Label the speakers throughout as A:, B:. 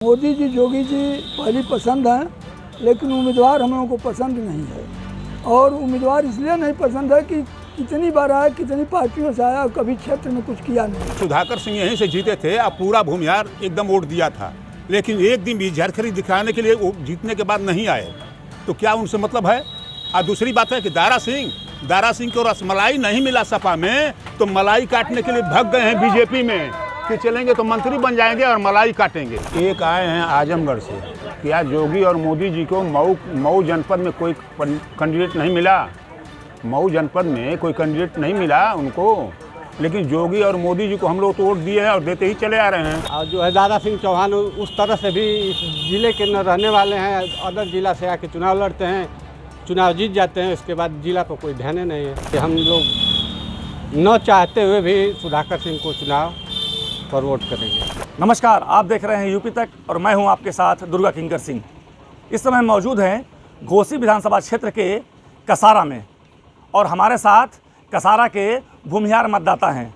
A: मोदी जी, योगी जी पहली पसंद हैं, लेकिन उम्मीदवार हम लोगों को पसंद नहीं है। और उम्मीदवार इसलिए नहीं पसंद है कि कितनी बार आया, कितनी पार्टियों से आया, कभी क्षेत्र में कुछ किया नहीं।
B: सुधाकर सिंह यहीं से जीते थे, अब पूरा भूमिहार एकदम वोट दिया था, लेकिन एक दिन भी झारखंड दिखाने के लिए वो जीतने के बाद नहीं आए, तो क्या उनसे मतलब है? और दूसरी बात है कि दारा सिंह को रसमलाई नहीं मिला सपा में, तो मलाई काटने के लिए भाग गए हैं बीजेपी में कि चलेंगे तो मंत्री बन जाएंगे और मलाई काटेंगे। एक आए हैं आजमगढ़ से, क्या योगी और मोदी जी को मऊ जनपद में कोई कैंडिडेट नहीं मिला? मऊ जनपद में कोई कैंडिडेट नहीं मिला उनको, लेकिन योगी और मोदी जी को हम लोग तो वोट दिए हैं और देते ही चले आ रहे हैं।
C: और जो है दारा सिंह चौहान उस तरह से भी इस जिले के न रहने वाले हैं, अदर जिला से आके चुनाव लड़ते हैं, चुनाव जीत जाते हैं, उसके बाद जिला पर कोई ध्यान नहीं है कि हम लोग न चाहते हुए भी सुधाकर सिंह को चुनाव पर वोट करेंगे।
D: नमस्कार, आप देख रहे हैं यूपी तक और मैं हूं आपके साथ दुर्गा किंकर सिंह। इस समय मौजूद हैं घोसी विधानसभा क्षेत्र के कसारा में और हमारे साथ कसारा के भूमिहार मतदाता हैं।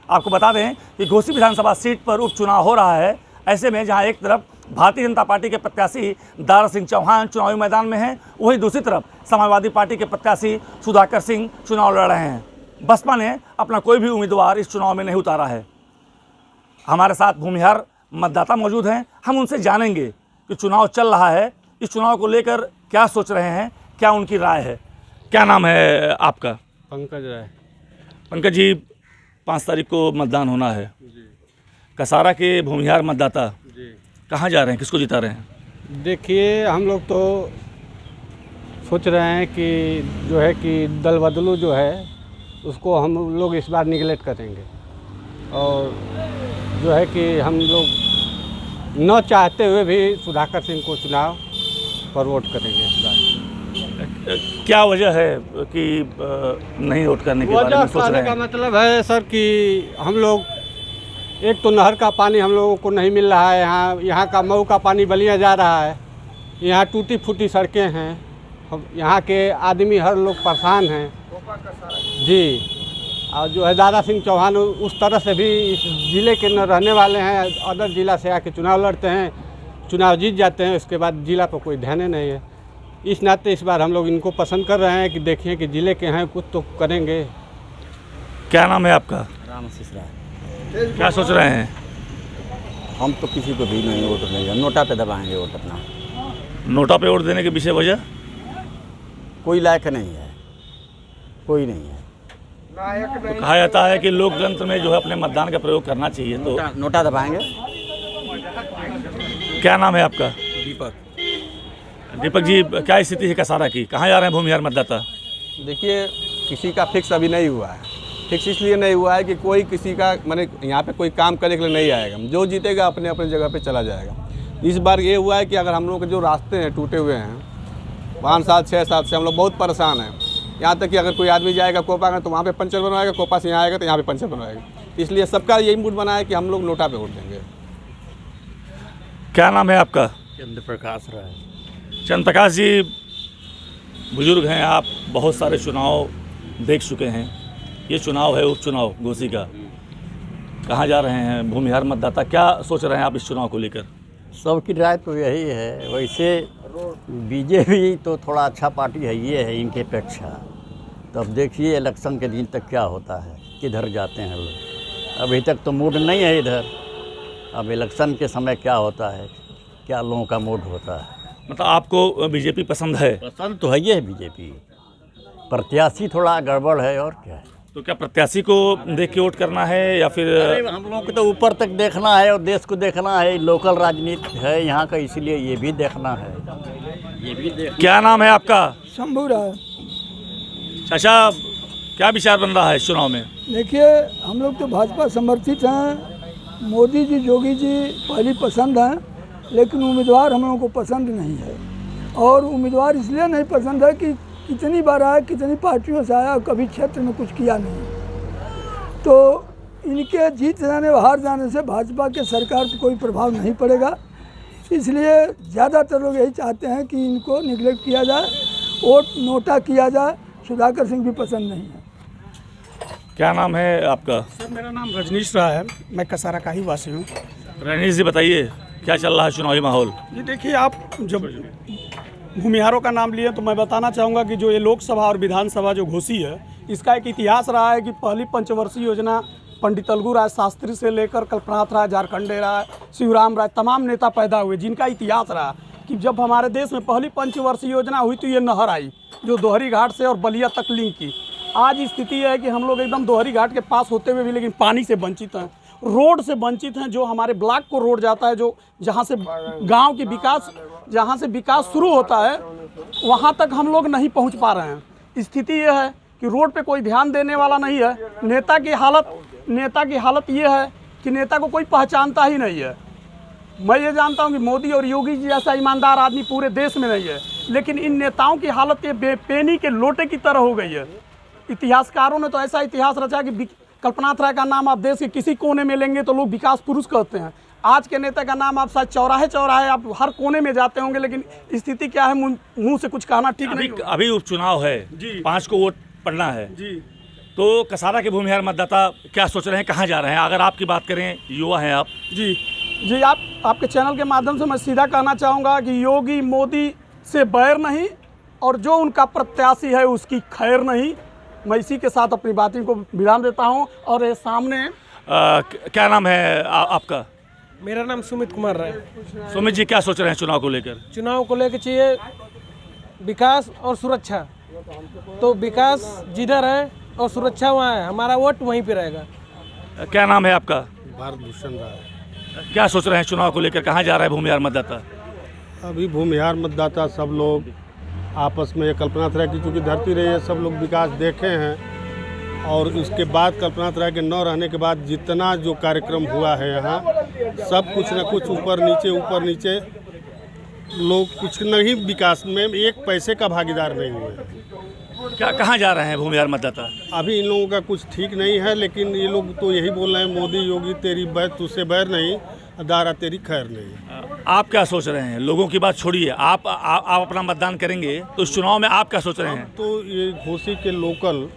D: आपको बता दें कि घोसी विधानसभा सीट पर उपचुनाव हो रहा है। ऐसे में जहां एक तरफ भारतीय जनता पार्टी के प्रत्याशी दारा सिंह चौहान चुनावी मैदान में हैं, वहीं दूसरी तरफ समाजवादी पार्टी के प्रत्याशी सुधाकर सिंह चुनाव लड़ रहे हैं। बसपा ने अपना कोई भी उम्मीदवार इस चुनाव में नहीं उतारा है। हमारे साथ भूमिहार मतदाता मौजूद हैं, हम उनसे जानेंगे कि चुनाव चल रहा है, इस चुनाव को लेकर क्या सोच रहे हैं, क्या उनकी राय है। क्या नाम है आपका?
C: पंकज राय।
D: पंकज जी, 5 तारीख को मतदान होना है
C: जी
D: कसारा के भूमिहार मतदाता
C: जी।
D: कहाँ जा रहे हैं, किसको जिता रहे हैं?
C: देखिए, हम लोग तो सोच रहे हैं कि जो है कि दल बदलू जो है उसको हम लोग इस बार निगलेक्ट करेंगे, और जो है कि हम लोग न चाहते हुए भी सुधाकर सिंह को चुनाव पर वोट करेंगे इस बार।
D: क्या वजह है कि नहीं वोट करने के बारे में सोच रहे
C: का
D: हैं?
C: मतलब है सर कि हम लोग, एक तो नहर का पानी हम लोगों को नहीं मिल रहा है, यहाँ का मऊ का पानी बलिया जा रहा है, यहाँ टूटी फूटी सड़कें हैं, यहाँ के आदमी हर लोग परेशान हैं जी। और जो है दारा सिंह चौहान उस तरह से भी इस जिले के न रहने वाले हैं, अदर जिला से आके चुनाव लड़ते हैं, चुनाव जीत जाते हैं, उसके बाद जिला पर कोई ध्यान नहीं है। इस नाते इस बार हम लोग इनको पसंद कर रहे हैं कि देखिए कि जिले के हैं, कुछ तो करेंगे।
D: क्या नाम है आपका?
E: रामशीष राय।
D: क्या सोच रहे हैं?
E: हम तो किसी को भी नहीं वोट देंगे, नोटा पे दबाएंगे वोट अपना।
D: नोटा पे वोट देने के पीछे वजह?
E: कोई लायक नहीं है, कोई नहीं है।
D: तो कहा जाता है कि लोकतंत्र में जो है अपने मतदान का प्रयोग करना चाहिए, तो
E: नोटा दबाएंगे।
D: क्या नाम है आपका?
E: दीपक।
D: दीपक जी, क्या स्थिति है कसारा की? कहाँ जा रहे हैं भूमिहार मतदाता?
F: देखिए, किसी का फिक्स अभी नहीं हुआ है। फिक्स इसलिए नहीं हुआ है कि कोई किसी का माने यहाँ पे कोई काम करने के लिए नहीं आएगा। जो जीतेगा अपने अपने जगह पे चला जाएगा। इस बार ये हुआ है कि अगर हम लोग के जो रास्ते हैं टूटे हुए हैं, 5 साल 6 साल से हम लोग बहुत परेशान हैं। यहाँ तक कि अगर कोई आदमी जाएगा कोपा में तो वहाँ पे पंचर बनवाएगा, कोपा से यहाँ आएगा तो यहाँ पे पंचर बनवाएगा। इसलिए सबका यही मूड बना है कि हम लोग नोटा पे वोट देंगे।
D: क्या नाम है आपका?
E: चंद्रप्रकाश राय।
D: चंद्रप्रकाश जी, बुजुर्ग हैं आप, बहुत सारे चुनाव देख चुके हैं। ये चुनाव है उपचुनाव घोसी का, कहाँ जा रहे हैं भूमिहार मतदाता? क्या सोच रहे हैं आप इस चुनाव को लेकर?
E: सबकी राय तो यही है। वैसे बीजेपी तो थोड़ा अच्छा पार्टी है, ये है इनके अपेक्षा। तो अब देखिए इलेक्शन के दिन तक क्या होता है, किधर जाते हैं लोग। अभी तक तो मूड नहीं है इधर, अब इलेक्शन के समय क्या होता है, क्या लोगों का मूड होता है।
D: मतलब आपको बीजेपी पसंद है?
E: पसंद तो है ही है बीजेपी, प्रत्याशी थोड़ा गड़बड़ है और क्या है।
D: तो क्या प्रत्याशी को देख के वोट करना है या फिर?
E: अरे हम लोगों को तो ऊपर तक देखना है और देश को देखना है। लोकल राजनीति है यहाँ का, इसलिए ये भी देखना है, ये भी देखना।
D: क्या नाम है आपका?
A: शंभू राय।
D: चाचा, क्या विचार बन रहा है इस चुनाव में?
A: देखिए, हम लोग तो भाजपा समर्थित हैं। मोदी जी, योगी जी पहली पसंद हैं, लेकिन उम्मीदवार हम लोगों को पसंद नहीं है। और उम्मीदवार इसलिए नहीं पसंद है कि कितनी बार आया, कितनी पार्टियों से आया, कभी क्षेत्र में कुछ किया नहीं। तो इनके जीत जाने व हार जाने से भाजपा के सरकार पर कोई प्रभाव नहीं पड़ेगा। इसलिए ज़्यादातर लोग यही चाहते हैं कि इनको निगलेक्ट किया जाए, वोट नोटा किया जाए। सुधाकर सिंह भी पसंद नहीं है।
D: क्या नाम है आपका?
G: सर, मेरा नाम रजनीश राय है, मैं कसारा का ही वासी हूँ।
D: रजनीश जी, बताइए क्या चल रहा है चुनावी माहौल?
G: जी देखिए, आप जब भूमिहारों का नाम लिए तो मैं बताना चाहूँगा कि जो ये लोकसभा और विधानसभा जो घोषी है, इसका एक इतिहास रहा है कि पहली पंचवर्षीय योजना पंडित अलगू राय शास्त्री से लेकर कल्पनाथ राय, झारखंडे राय, शिवराम राय, तमाम नेता पैदा हुए जिनका इतिहास रहा कि जब हमारे देश में पहली पंचवर्षीय योजना हुई तो ये नहर आई जो दोहरी घाट से और बलिया तक लिंक की। आज स्थिति है कि हम लोग एकदम दोहरी घाट के पास होते हुए भी लेकिन पानी से वंचित हैं, रोड से वंचित हैं। जो हमारे ब्लॉक को रोड जाता है, जो जहाँ से गांव की विकास, जहाँ से विकास शुरू होता है वहाँ तक हम लोग नहीं पहुँच पा रहे हैं। स्थिति यह है कि रोड पे कोई ध्यान देने वाला नहीं है। नेता की हालत ये है कि नेता को कोई पहचानता ही नहीं है। मैं ये जानता हूँ कि मोदी और योगी जी जैसा ईमानदार आदमी पूरे देश में नहीं है, लेकिन इन नेताओं की हालत ये बेपेनी के लोटे की तरह हो गई है। इतिहासकारों ने तो ऐसा इतिहास रचा कि कल्पनाथ राय का नाम आप देश के किसी कोने में लेंगे तो लोग विकास पुरुष कहते हैं। आज के नेता का नाम आप शायद चौराहे आप हर कोने में जाते होंगे, लेकिन स्थिति क्या है मुंह से कुछ कहना ठीक नहीं।
D: अभी उपचुनाव है जी, 5 को वोट पड़ना है जी। तो कसारा के भूमिहार मतदाता क्या सोच रहे हैं, कहाँ जा रहे हैं? अगर आपकी बात करें, युवा हैं आप जी,
G: आपके चैनल के माध्यम से मैं सीधा कहना चाहूँगा कि योगी मोदी से बैर नहीं और जो उनका प्रत्याशी है उसकी खैर नहीं। मैं इसी के साथ अपनी बातों को विराम देता हूँ। और ये सामने
D: क्या नाम है आपका?
H: मेरा नाम सुमित कुमार राय।
D: सुमित जी, क्या सोच रहे हैं चुनाव को लेकर?
H: चुनाव को लेकर चाहिए विकास और सुरक्षा। तो विकास जिधर है और सुरक्षा वहाँ है, हमारा वोट वहीं पे रहेगा।
D: क्या नाम है आपका?
I: भारत भूषण राय।
D: क्या सोच रहे हैं चुनाव को लेकर, कहाँ जा रहा है भूमिहार मतदाता?
I: अभी भूमिहार मतदाता सब लोग आपस में, कल्पनाथ राय की चूँकि धरती रही है, सब लोग विकास देखे हैं। और उसके बाद कल्पनाथ राय के न रहने के बाद जितना जो कार्यक्रम हुआ है यहाँ, सब कुछ न कुछ ऊपर नीचे लोग कुछ नहीं, विकास में एक पैसे का भागीदार नहीं हुए।
D: क्या कहाँ जा रहे हैं भूमिहार मतदाता?
I: अभी इन लोगों का कुछ ठीक नहीं है, लेकिन ये लोग तो यही बोल रहे हैं, मोदी योगी तेरी बैर तुझसे बैर नहीं, दारा तेरी खैर नहीं।
D: आप क्या सोच रहे हैं? लोगों की बात छोड़िए, आप अपना मतदान करेंगे तो इस चुनाव में आप क्या सोच रहे हैं?
I: तो ये घोसी के लोकल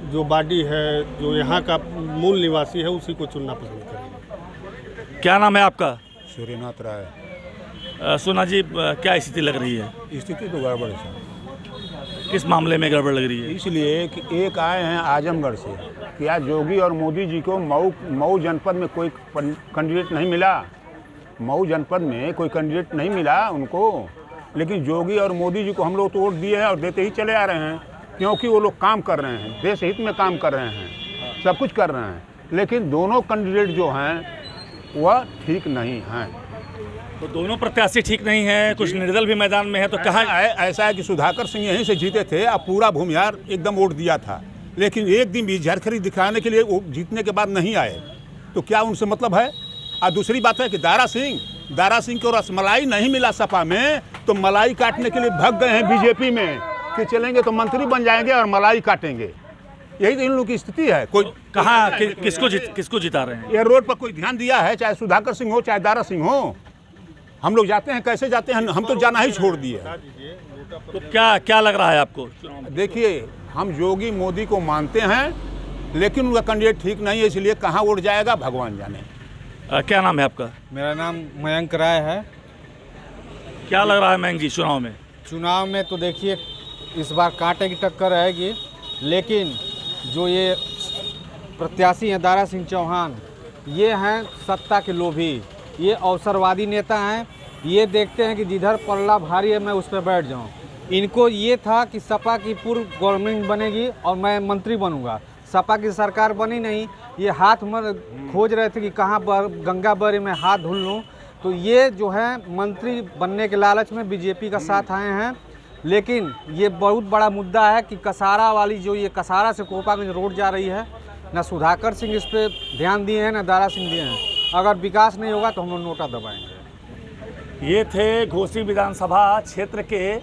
I: जो बॉडी है, जो यहाँ का मूल निवासी है, उसी को चुनना पसंद करेंगे।
D: क्या नाम है आपका?
B: सूर्यनाथ राय।
D: सोना जी, क्या स्थिति लग रही है?
B: स्थिति तो गड़बड़ है सर।
D: किस मामले में गड़बड़ लग रही है?
B: इसलिए कि एक आए हैं आजमगढ़ से, क्या योगी और मोदी जी को मऊ जनपद में कोई कैंडिडेट नहीं मिला? मऊ जनपद में कोई कैंडिडेट नहीं मिला उनको, लेकिन योगी और मोदी जी को हम लोग तो वोट दिए हैं और देते ही चले आ रहे हैं, क्योंकि वो लोग काम कर रहे हैं, देश हित में काम कर रहे हैं, सब कुछ कर रहे हैं। लेकिन दोनों कैंडिडेट जो हैं वह ठीक नहीं हैं।
D: तो दोनों प्रत्याशी ठीक नहीं है, कुछ निर्दल भी मैदान में है, तो कहाँ?
B: ऐसा है कि सुधाकर सिंह यहीं से जीते थे, अब पूरा भूमिहार एकदम वोट दिया था, लेकिन एक दिन भी झरखरी दिखाने के लिए वो जीतने के बाद नहीं आए, तो क्या उनसे मतलब है? और दूसरी बात है कि दारा सिंह को रसमलाई नहीं मिला सपा में, तो मलाई काटने के लिए भाग गए हैं बीजेपी में कि चलेंगे तो मंत्री बन जाएंगे और मलाई काटेंगे। यही तो इन लोगों की स्थिति है। कोई
D: कहाँ किसको जिता रहे हैं?
B: ये रोड पर कोई ध्यान दिया है? चाहे सुधाकर सिंह हो चाहे दारा सिंह हो, हम लोग जाते हैं, कैसे जाते हैं, हम तो जाना ही छोड़ दिए।
D: तो क्या लग रहा है आपको?
B: देखिए, हम योगी मोदी को मानते हैं, लेकिन उनका कैंडिडेट ठीक नहीं है, इसलिए कहाँ वोट जाएगा भगवान जाने।
D: क्या नाम है आपका?
J: मेरा नाम मयंक राय है।
D: क्या लग रहा है मयंक जी
J: चुनाव में तो देखिए इस बार कांटे की टक्कर रहेगी, लेकिन जो ये प्रत्याशी हैं दारा सिंह चौहान, ये हैं सत्ता के लोभी, ये अवसरवादी नेता हैं। ये देखते हैं कि जिधर पल्ला भारी है मैं उस पर बैठ जाऊं। इनको ये था कि सपा की पूर्व गवर्नमेंट बनेगी और मैं मंत्री बनूंगा। सपा की सरकार बनी नहीं, ये हाथ में खोज रहे थे कि कहाँ गंगा बरी में हाथ धुल लूँ। तो ये जो है मंत्री बनने के लालच में बीजेपी का साथ आए हैं। लेकिन ये बहुत बड़ा मुद्दा है कि कसारा वाली जो ये कसारा से कोपागंज रोड जा रही है, ना सुधाकर सिंह इस पर ध्यान दिए हैं ना दारा सिंह दिए हैं। अगर विकास नहीं होगा तो हम लोग नोटा दबाएंगे।
D: ये थे घोसी विधानसभा क्षेत्र के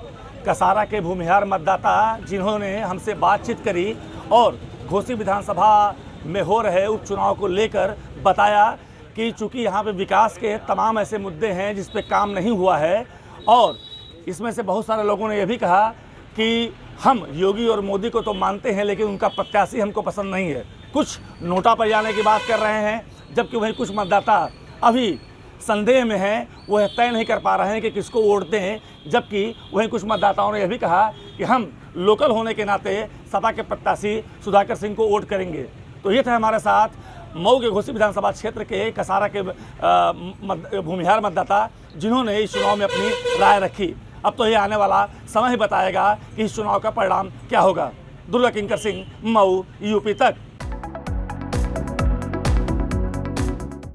D: कसारा के भूमिहार मतदाता, जिन्होंने हमसे बातचीत करी और घोसी विधानसभा में हो रहे उपचुनाव को लेकर बताया कि चूँकि यहाँ पे विकास के तमाम ऐसे मुद्दे हैं जिस पे काम नहीं हुआ है, और इसमें से बहुत सारे लोगों ने यह भी कहा कि हम योगी और मोदी को तो मानते हैं, लेकिन उनका प्रत्याशी हमको पसंद नहीं है। कुछ नोटा पर जाने की बात कर रहे हैं, जबकि वहीं कुछ मतदाता अभी संदेह में हैं, वो यह तय नहीं कर पा रहे हैं कि किसको वोट दें। जबकि वहीं कुछ मतदाताओं ने यह भी कहा कि हम लोकल होने के नाते सपा के प्रत्याशी सुधाकर सिंह को वोट करेंगे। तो ये थे हमारे साथ मऊ के घोसी विधानसभा क्षेत्र के कसारा के भूमिहार मतदाता, जिन्होंने इस चुनाव में अपनी राय रखी। अब तो ये आने वाला समय ही बताएगा कि इस चुनाव का परिणाम क्या होगा। दुर्गा किंकर सिंह, मऊ, यूपी तक।